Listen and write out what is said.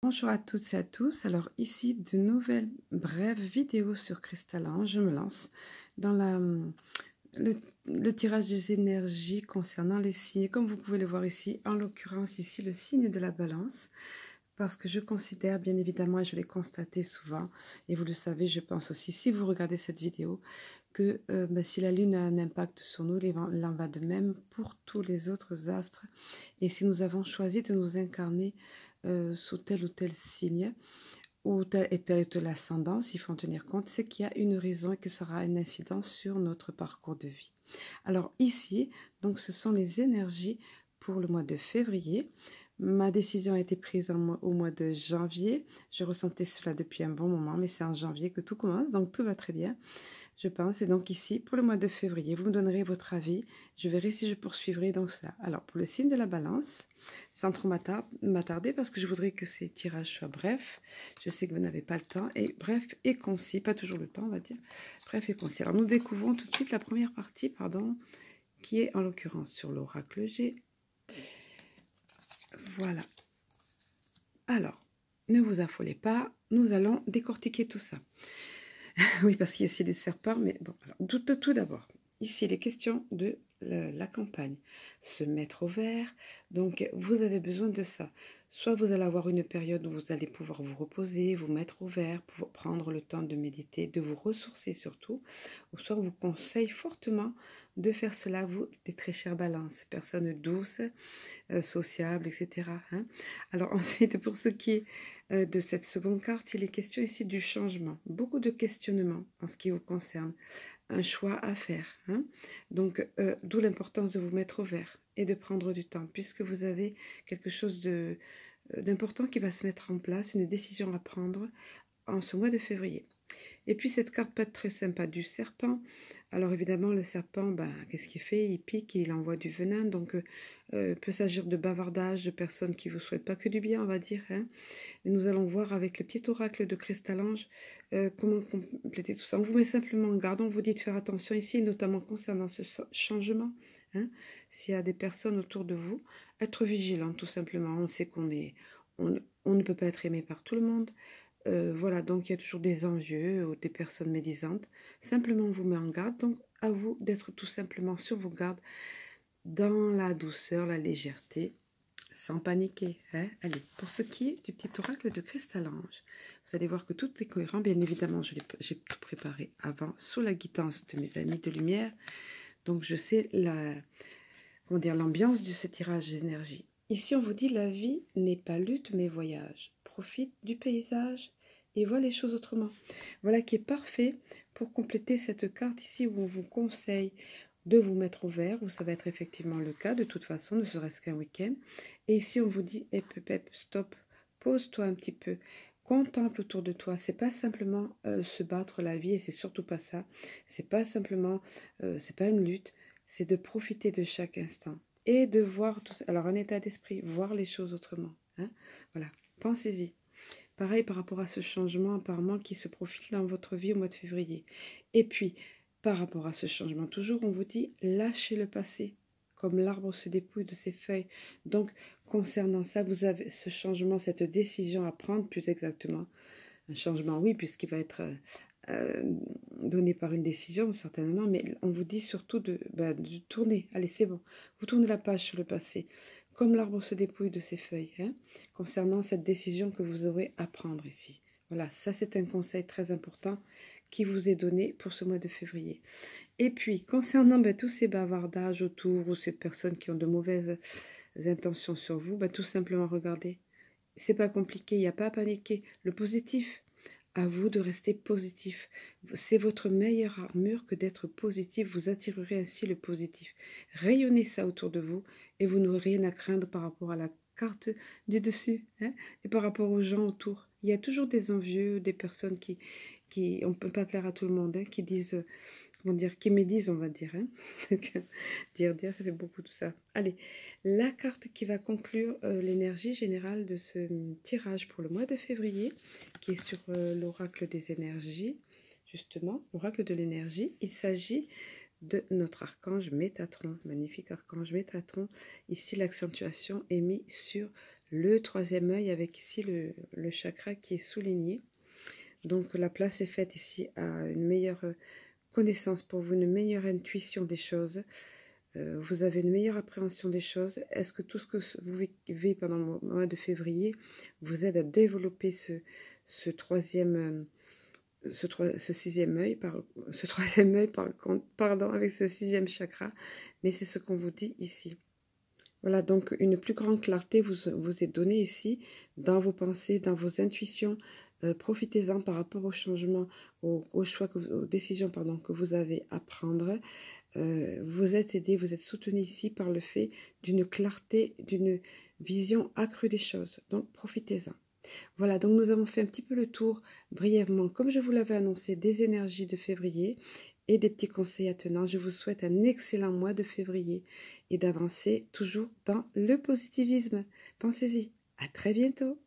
Bonjour à toutes et à tous. Alors ici, de nouvelles brèves vidéos sur Cristal-Ange. Je me lance dans le tirage des énergies concernant les signes. Comme vous pouvez le voir ici, en l'occurrence ici, le signe de la balance. Parce que je considère bien évidemment, et je l'ai constaté souvent, et vous le savez, je pense aussi, si vous regardez cette vidéo, que si la Lune a un impact sur nous, il en va de même pour tous les autres astres. Et si nous avons choisi de nous incarner sous tel ou tel signe, ou telle et telle ascendance, il faut en tenir compte, c'est qu'il y a une raison et que ça aura une incidence sur notre parcours de vie. Alors ici, donc ce sont les énergies pour le mois de février. Ma décision a été prise au mois de janvier. Je ressentais cela depuis un bon moment, mais c'est en janvier que tout commence, donc tout va très bien, je pense. Et donc ici, pour le mois de février, vous me donnerez votre avis. Je verrai si je poursuivrai dans cela. Alors, pour le signe de la balance, sans trop m'attarder, parce que je voudrais que ces tirages soient brefs. Je sais que vous n'avez pas le temps. Et bref et concis, pas toujours le temps, on va dire. Bref et concis. Alors, nous découvrons tout de suite la première partie, qui est en l'occurrence sur l'oracle G. Voilà. Alors, ne vous affolez pas, nous allons décortiquer tout ça. Oui, parce qu'il y a ici des serpents, mais bon, alors, tout d'abord, ici, il est question de la campagne, se mettre au vert, donc vous avez besoin de ça. Soit vous allez avoir une période où vous allez pouvoir vous reposer, vous mettre au vert, pour prendre le temps de méditer, de vous ressourcer surtout, ou soit on vous conseille fortement de faire cela, vous, des très chères balances, personnes douces, sociables, etc. Hein. Alors ensuite, pour ce qui est de cette seconde carte, il est question ici du changement. Beaucoup de questionnements en ce qui vous concerne. Un choix à faire. Hein. Donc, d'où l'importance de vous mettre au vert et de prendre du temps, puisque vous avez quelque chose d'important qui va se mettre en place, une décision à prendre en ce mois de février. Et puis cette carte peut être très sympa du serpent. Alors évidemment le serpent, qu'est-ce qu'il fait? Il pique, il envoie du venin, donc peut s'agir de bavardage, de personnes qui ne vous souhaitent pas que du bien, on va dire. Hein. Et nous allons voir avec le petit oracle de Cristal-Ange comment compléter tout ça. On vous met simplement en garde, on vous dit de faire attention ici, notamment concernant ce changement. Hein. S'il y a des personnes autour de vous, être vigilant tout simplement. On sait on ne peut pas être aimé par tout le monde. Voilà, donc il y a toujours des envieux ou des personnes médisantes. Simplement, on vous met en garde. Donc, à vous d'être tout simplement sur vos gardes, dans la douceur, la légèreté, sans paniquer. Hein. Allez, pour ce qui est du petit oracle de Cristal-Ange, vous allez voir que tout est cohérent. Bien évidemment, j'ai tout préparé avant, sous la guidance de mes amis de lumière. Donc, je sais l'ambiance de ce tirage d'énergie. Ici, on vous dit, la vie n'est pas lutte, mais voyage. Profite du paysage et vois les choses autrement. Voilà qui est parfait pour compléter cette carte ici où on vous conseille de vous mettre au vert, où ça va être effectivement le cas, de toute façon, ne serait-ce qu'un week-end. Et ici, on vous dit, stop, pose-toi un petit peu, contemple autour de toi. C'est pas simplement se battre la vie, et c'est surtout pas ça. C'est pas simplement, c'est pas une lutte, c'est de profiter de chaque instant et de voir tout ça. Alors, un état d'esprit, voir les choses autrement. Hein. Voilà, pensez-y. Pareil par rapport à ce changement apparemment qui se profile dans votre vie au mois de février. Et puis, par rapport à ce changement, toujours, on vous dit, lâchez le passé, comme l'arbre se dépouille de ses feuilles. Donc, concernant ça, vous avez ce changement, cette décision à prendre plus exactement. Un changement, oui, puisqu'il va être donné par une décision, certainement, mais on vous dit surtout de tourner. Allez, c'est bon. Vous tournez la page sur le passé, comme l'arbre se dépouille de ses feuilles, hein, concernant cette décision que vous aurez à prendre ici. Voilà, ça c'est un conseil très important qui vous est donné pour ce mois de février. Et puis, concernant tous ces bavardages autour ou ces personnes qui ont de mauvaises intentions sur vous, tout simplement regardez. C'est pas compliqué, il n'y a pas à paniquer. Le positif, à vous de rester positif. C'est votre meilleure armure que d'être positif. Vous attirerez ainsi le positif. Rayonnez ça autour de vous et vous n'aurez rien à craindre par rapport à la carte du dessus, hein, et par rapport aux gens autour. Il y a toujours des envieux, des personnes qui on ne peut pas plaire à tout le monde, hein, qui disent... comment dire, qui médisent, on va dire. Hein. dire, ça fait beaucoup de ça. Allez, la carte qui va conclure l'énergie générale de ce tirage pour le mois de février, qui est sur l'oracle des énergies, justement, l'oracle de l'énergie. Il s'agit de notre archange Métatron, magnifique archange Métatron. Ici, l'accentuation est mise sur le troisième œil avec ici le chakra qui est souligné. Donc la place est faite ici à une meilleure connaissance pour vous, une meilleure intuition des choses. Vous avez une meilleure appréhension des choses. Est-ce que tout ce que vous vivez pendant le mois de février vous aide à développer ce troisième œil, pardon, avec ce sixième chakra, mais c'est ce qu'on vous dit ici. Voilà, donc une plus grande clarté vous est donnée ici dans vos pensées, dans vos intuitions. Profitez-en par rapport aux changements, aux choix, aux décisions pardon, que vous avez à prendre. Vous êtes aidé, vous êtes soutenu ici par le fait d'une clarté, d'une vision accrue des choses. Donc profitez-en. Voilà, donc nous avons fait un petit peu le tour brièvement, comme je vous l'avais annoncé, des énergies de février et des petits conseils attenants. Je vous souhaite un excellent mois de février et d'avancer toujours dans le positivisme. Pensez-y. À très bientôt.